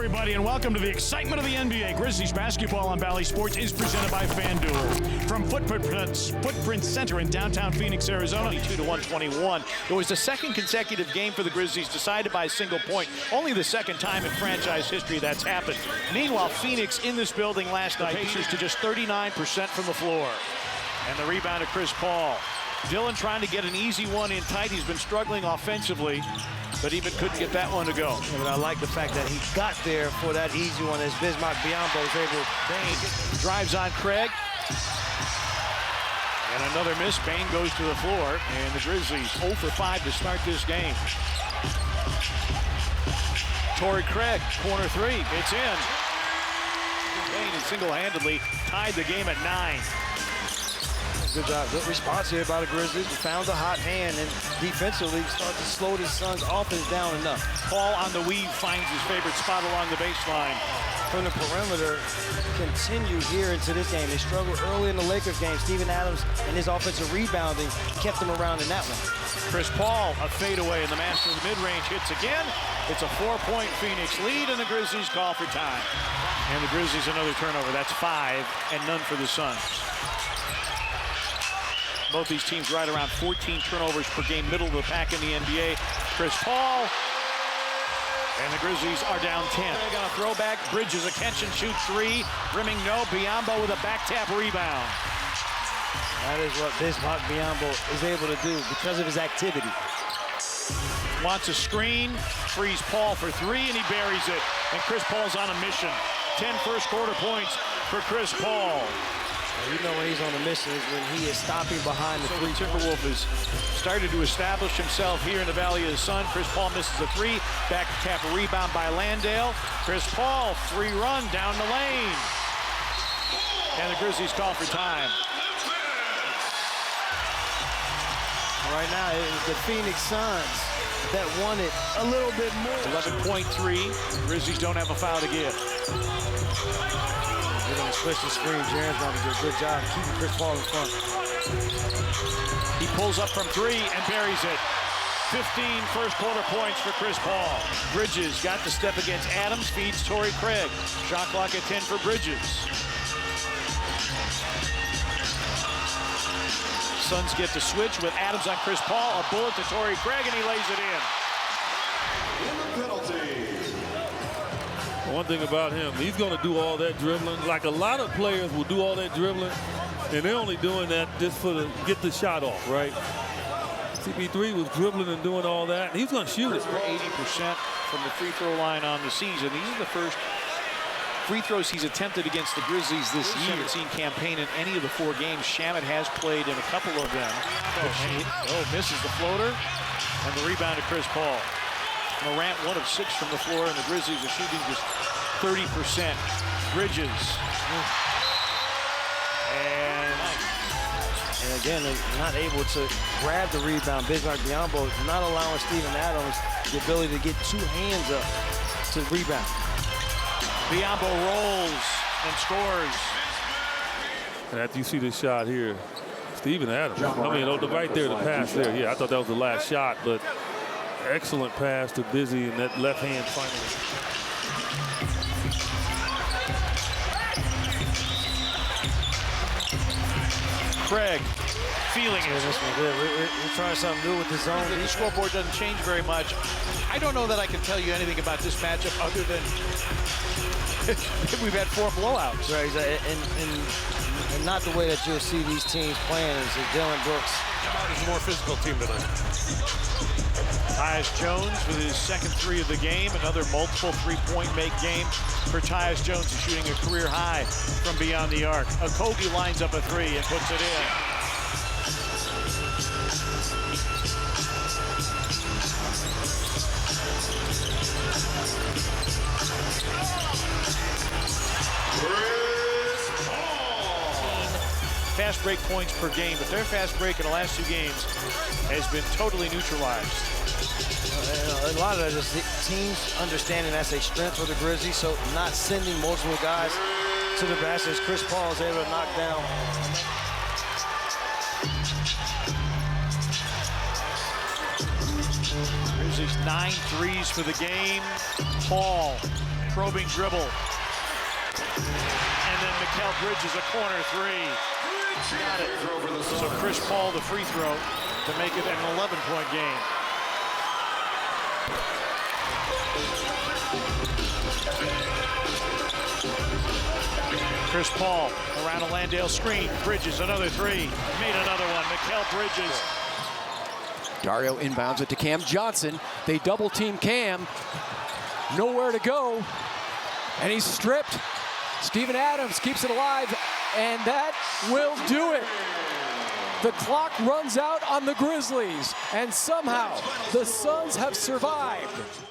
everybody, and welcome to the excitement of the NBA. Grizzlies basketball on Bally Sports is presented by FanDuel. From Footprint Center in downtown Phoenix, Arizona, 22-121. It was the second consecutive game for the Grizzlies decided by a single point. Only the second time in franchise history that's happened. Meanwhile, Phoenix in this building last night, Pacers to just 39% from the floor. And the rebound to Chris Paul. Dillon trying to get an easy one in tight. He's been struggling offensively, but even couldn't get that one to go. Yeah, but I like the fact that he got there for that easy one as Biyombo is able. Bane drives on Craig. And another miss. Bane goes to the floor, and the Grizzlies 0 for 5 to start this game. Torrey Craig, corner three. It's in. Bane single-handedly tied the game at 9. Good job, good response here by the Grizzlies. He found a hot hand and defensively start to slow the Suns' offense down enough. Paul on the weave finds his favorite spot along the baseline. From the perimeter, continue here into this game. They struggled early in the Lakers game. Steven Adams and his offensive rebounding kept them around in that one. Chris Paul, a fadeaway, and the master of the mid-range hits again. It's a 4-point Phoenix lead, and the Grizzlies call for time. And the Grizzlies another turnover. That's 5, and none for the Suns. Both these teams right around 14 turnovers per game, middle of the pack in the NBA. Chris Paul, and the Grizzlies are down 10. They're gonna throw back. Bridges a catch and shoot three. Rimming no. Biyombo with a back tap rebound. That is what Biyombo is able to do because of his activity. Wants a screen, frees Paul for three, and he buries it. And Chris Paul's on a mission. 10 first quarter points for Chris Paul. You know when he's on a mission is when he is stopping behind the three. Timberwolf has started to establish himself here in the Valley of the Sun. Chris Paul misses a three. Back tap rebound by Landale. Chris Paul, free run down the lane. And the Grizzlies call for time. Right now, it is the Phoenix Suns that won it a little bit more. 11.3. Grizzlies don't have a foul to give. They're going to switch the screen. Jaren's going to do a good job keeping Chris Paul in front. He pulls up from three and buries it. 15 first quarter points for Chris Paul. Bridges got the step against Adams, feeds Torrey Craig. Shot clock at 10 for Bridges. Suns get the switch with Adams on Chris Paul. A bullet to Torrey Craig, and he lays it in. One thing about him, he's going to do all that dribbling. Like a lot of players will do all that dribbling, and they're only doing that just for get the shot off, right? CP3 was dribbling and doing all that, and he's going to shoot it. 80% from the free throw line on the season. These are the first free throws he's attempted against the Grizzlies this year. Haven't seen campaign in any of the 4 games. Shamet has played in a couple of them. Misses the floater, and the rebound to Chris Paul. Morant 1 of 6 from the floor, and the Grizzlies are shooting just 30%. Bridges. And again, they're not able to grab the rebound. Biyombo not allowing Steven Adams the ability to get 2 hands up to rebound. Biyombo rolls and scores. And after you see this shot here, Steven Adams, I mean, right there, the pass there. Yeah, I thought that was the last shot, but excellent pass to Busy and that left hand finally. Craig feeling it. We're trying something new with the zone. The scoreboard doesn't change very much. I don't know that I can tell you anything about this matchup other than we've had 4 blowouts. Right, and not the way that you'll see these teams playing is Dillon Brooks. It's a more physical team tonight. Tyus Jones with his second 3 of the game. Another multiple 3-point make game for Tyus Jones. He's shooting a career high from beyond the arc. Okogie lines up a 3 and puts it in. Fast break points per game, but their fast break in the last 2 games has been totally neutralized. A lot of that is teams understanding that's a strength for the Grizzlies, so not sending multiple guys to the basket. Chris Paul is able to knock down. Grizzlies 9 threes for the game. Paul Probing dribble. And then Mikal Bridges, a corner three. Got it. So Chris Paul, the free throw, to make it an 11-point game. Chris Paul around a Landale screen. Bridges, another three. Made another one. Mikal Bridges. Dario inbounds it to Cam Johnson. They double team Cam. Nowhere to go. And he's stripped. Steven Adams keeps it alive, and that will do it. The clock runs out on the Grizzlies, and somehow the Suns have survived.